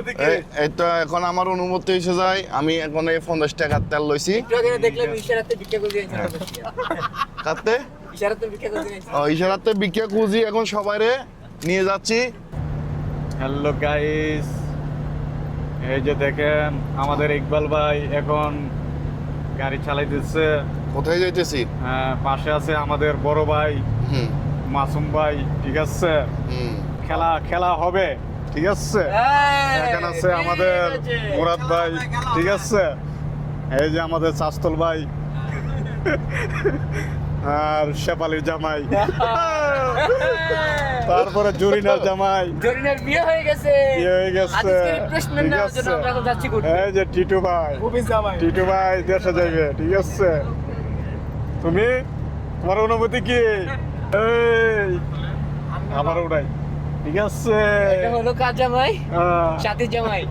অনুমতি কি? এই তো এখন আমার অনুমতি হয়েছে যায়, আমি এখন এই 50 টাকার তেল লইছি। দেখলাম ইশারাতে ভিক্ষা করে দিয়েছে কাটতে ইশারাতে ভিক্ষা করে দিয়েছে ইশারাতে বিক্রিয়া খুঁজি এখন সবাইরে নিয়ে যাচ্ছি। হ্যালো গাইস, এই যে দেখেন আমাদের ইকবাল ভাই এখন গাড়ি চালাইতেছে। কোথায় যাইতেছি? পাশে আছে আমাদের বড় ভাই হুম মাসুম ভাই, ঠিক আছে? হুম খেলা খেলা হবে, ঠিক আছে? এখানে আছে আমাদের মুরাদ ভাই, ঠিক আছে? এই যে আমাদের চাস্তল ভাই আর শেফালির জামাই, তারপরে জরিনার জামাই, জরিনার বিয়ে হয়ে গেছে বিয়ে হয়ে গেছে, আজকে রিফ্রেশমেন্ট ঠিক নেওয়ার জন্য আছে? আমরা এখন যাচ্ছি ঘুরতে এই যে টিটু ভাই, টিটু ভাই দেশে যাইবে, ঠিক আছে? তুমি তোমার অনুভূতি কি? এই আমার ওটাই, ঠিক আছে? এটা হলো কাজ জামাই আহ, সাথী জামাই